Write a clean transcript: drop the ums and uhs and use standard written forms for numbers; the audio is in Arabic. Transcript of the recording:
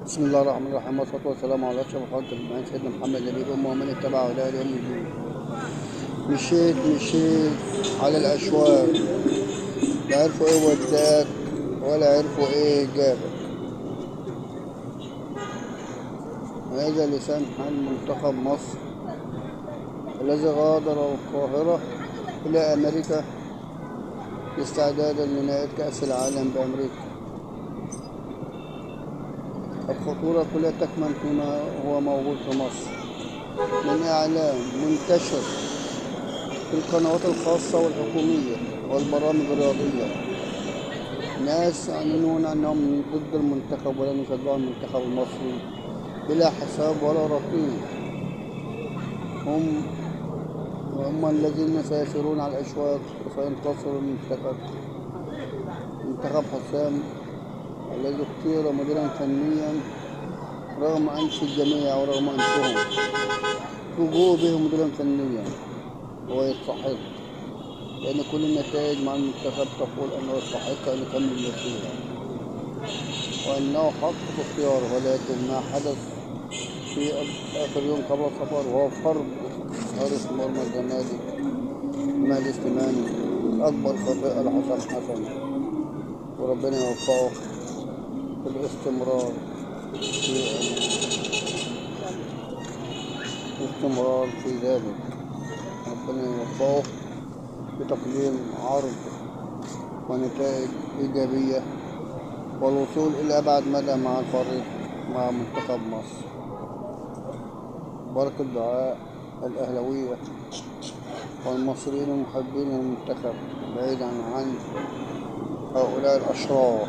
بسم الله الرحمن الرحيم، والصلاة والسلام على أشرف خلق الله سيدنا محمد نبي الأمة ومن اتبع هداه إلى يوم الدين. مشيت على الأشواق، لا عرفوا إيه وداك ولا عرفوا إيه جابك. هذا لسان حال منتخب مصر الذي غادر القاهرة إلى أمريكا استعدادا لنهاية كأس العالم بأمريكا. الخطورة كلها تكمن فيما هو موجود في مصر من إعلام منتشر في القنوات الخاصة والحكومية والبرامج الرياضية، ناس يعلنون أنهم ضد المنتخب ولن يشجعوا المنتخب المصري بلا حساب ولا رقيب. هم الذين سيسيرون على الأشواط وسينتصروا منتخب حسام الذي اختير مديرا فنيا رغم أنف الجميع ورغم أنفهم. فوجئوا به مديرا فنيا هو يستحق، لأن كل النتائج مع المنتخب تقول أنه يستحق أن يكمل المسيرة وأنه حق في اختياره، ولكن ما حدث في آخر يوم قبل السفر وهو فرض حارس مرمى الزمالك مهدي سليمان أكبر خطيئة لحسام حسن، وربنا يوفقه في الاستمرار في ذلك. ربنا يوفقه بتقديم عرض ونتائج إيجابية والوصول إلى أبعد مدى مع الفريق مع منتخب مصر. بركة دعاء الأهلاوية والمصريين المحبين المنتخب بعيدا عن هؤلاء الأشرار.